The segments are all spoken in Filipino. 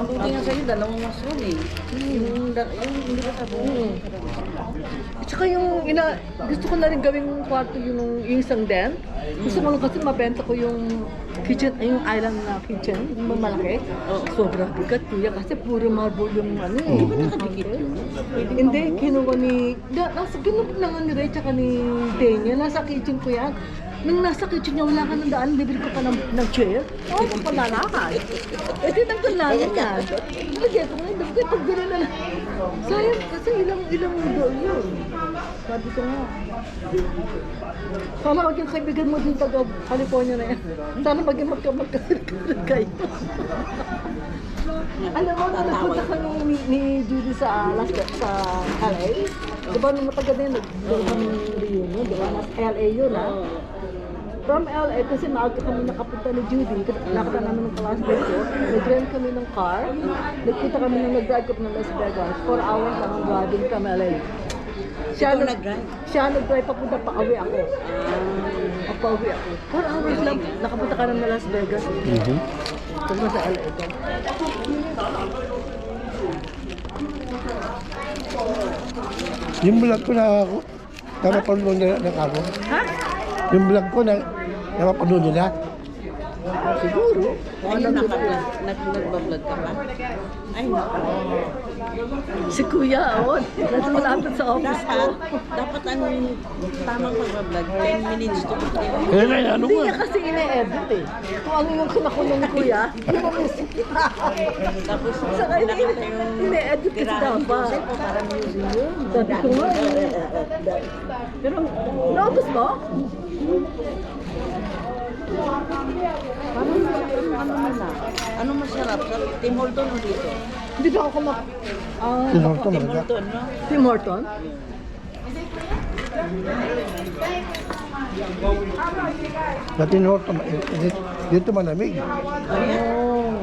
Mabuti nga sa'yo, dalawang masron eh. Yung hindi ka sabi. At saka gusto ko na rin gawing kwarto yung isang den. Gusto ko lang kasi mabenta ko yung kitchen, yung island na kitchen, yung malaki. Sobrang bigat kuya kasi puro marble yung ano eh. Di ba nakadikit yun? Hindi, kinuha ni, nasa ginupit naman ni Ray tsaka ni Daniel, nasa kitchen ko yan. Nung nasa kitchen niya, wala ka ng daan, libre ko pa ng chair. Oo, kung panlalakad. Eh, tinanggal namin yan. Lagyan ko ngayon, dapat ito gano'n na lang. Sayang kasi ilang doon yun. Sabi ko nga. Sana maging kaibigan mo din taga California na yan. Sana maging magkakaroon kayo. Alam mo, nung nagpunta kami ni Judy sa LA, di ba nung matagal na yun, nag-doon kami reunion, di ba? Mas LA yun, ha? From LA, kasi maaga kami nakapunta ni Judy, nakita namin ng classmate ko, nag-rent kami ng car, nagpunta kami nag-drive up ng Las Vegas, 4 hours lang ang driving from LA. Siya nag-drive papunta, pa-uwi ako. Pa-uwi ako. 4 hours lang, nakapunta ka ng Las Vegas. Tapos na sa LA ito. Yung vlog ko na ako, napapanood nila ng ako. Ha? Yung vlog ko na napapanood nila. Siguro. Ayun, nag-vlog ka ba? Ay, naku. Si Kuya, nasa malapit sa office ko. Dapat ang tamang pag-vlog, 10 minutes to 15 minutes. Kaya na, ano Hindi nga? niya kasi ine-edit eh. Kung ano yung kinakulong ni Kuya, yung mamusik. Tapos, Saka nakita yung ine-edit kasi dapat. parang museum. Sabi ko nga. Pero, naubos mo? Ano masarap? Sa Tim Horton o dito? Hindi ba ako kumak... Tinawag ko Tim mga. Horton, no? Tim Horton? Dati no, dito malamig. Oh.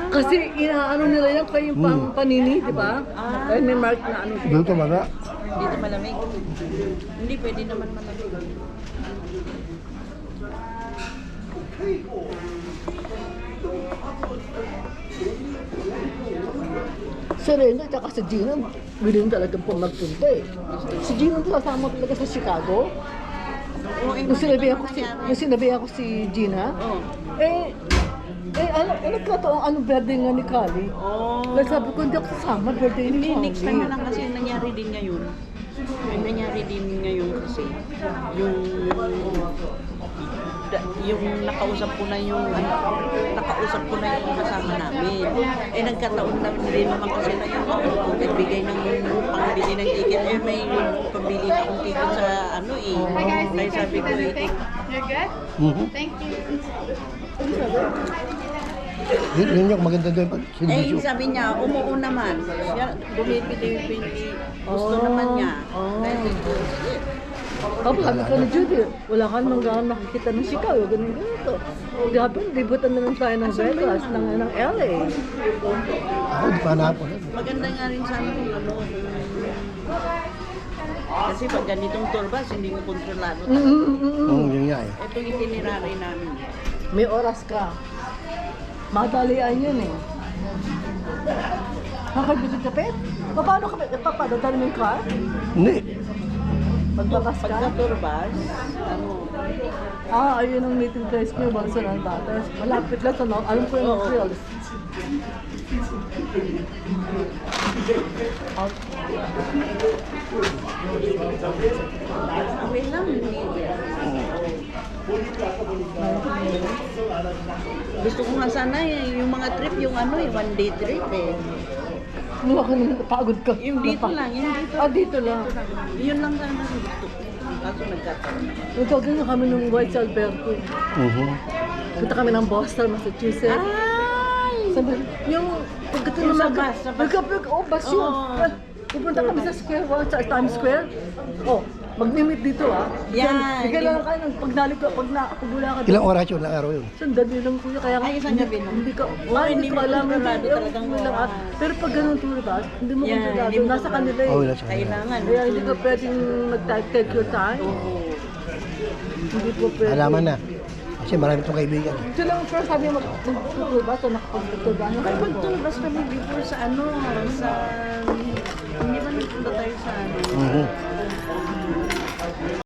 Kasi inaano nila yan kayo yung pang panini, di ba? Kaya may mark na ano. Dito maga. Dito malamig. Hindi, pwede naman malamig. Si Rena at si Gina, willing talagang po magpunta eh. Si Gina kasama talaga sa Chicago. Nung sinabihan ko si Gina, ano ka to? Anong birthday nga ni Kali? Like sabi ko, hindi ako sasama, birthday ni Hindi, Kali. next time na lang kasi nangyari din ngayon. May nangyari din ngayon kasi yung nakausap ko na yung kasama namin. Eh nagkataon na rin naman kasi na yung nagbigay ng pangbili ng ticket. Eh may pambili na akong ticket sa ano eh. Kaya sabi ko You're good? Thank you. Yun yung maganda doon pag eh sinibisyo. sabi niya, umuo naman. Siya, bumibili, gusto naman niya. Kaya sabi ko, sige. Tapos sabi ko na Judy, wala ka namang gano'n nakikita ng Chicago, ganito. Grabe, libutan na lang tayo ng Vegas, ng LA. Ako, di pa hanapon. Maganda nga rin sana kung ano. Kasi pag ganitong tour bus, hindi mo kontrolado. Yun nga eh. Itong itinerary namin. May oras ka. Madalian yun eh. Nakakabigit ka, Pet? Paano ka, papadadali mo yung car? Hindi. Magbabas ka? Pagka tour bus, ano, Ayun ang meeting place ko, yung Balsa ng Batas. Malapit lang sa alam ko yung thrills. okay lang. Gusto ko nga sana yung mga trip, yung ano eh, 1-day trip eh. Ano ka naman, napagod ka. Yung dito lang, yung dito. Dito lang. Yun lang sana ang gusto ko. Kaso nagkataon naman. Nagtawagin na kami ng White Alberto. Punta kami ng Boston, Massachusetts. Ay! Sabi, yung pagkata Yung naman, sa bus. bus yun. Oo. Pupunta kami sa Square One, sa Times Square. Mag-meet dito Yan. Bigyan lang kayo ng pag wala ka. Ilang oras yun, ilang araw yun. Sandali lang kuya, kaya Ay, isang gabi lang. Hindi ka, hindi mo alam. kontrolado talagang oras. Pero pag ganun tour bus, hindi mo Yan, kontrolado. hindi mo Nasa kanila eh. Nasa kanila. Kailangan. Kaya hindi ka pwedeng mag-take your time. Oo. Hindi po pwede. Alaman na. Kasi marami itong kaibigan. Ito lang first sabi mo magtutuba, so nakapagtutuba na Ay, magtubas kami before sa ano, sa... Hindi ba nagpunta tayo sa ano?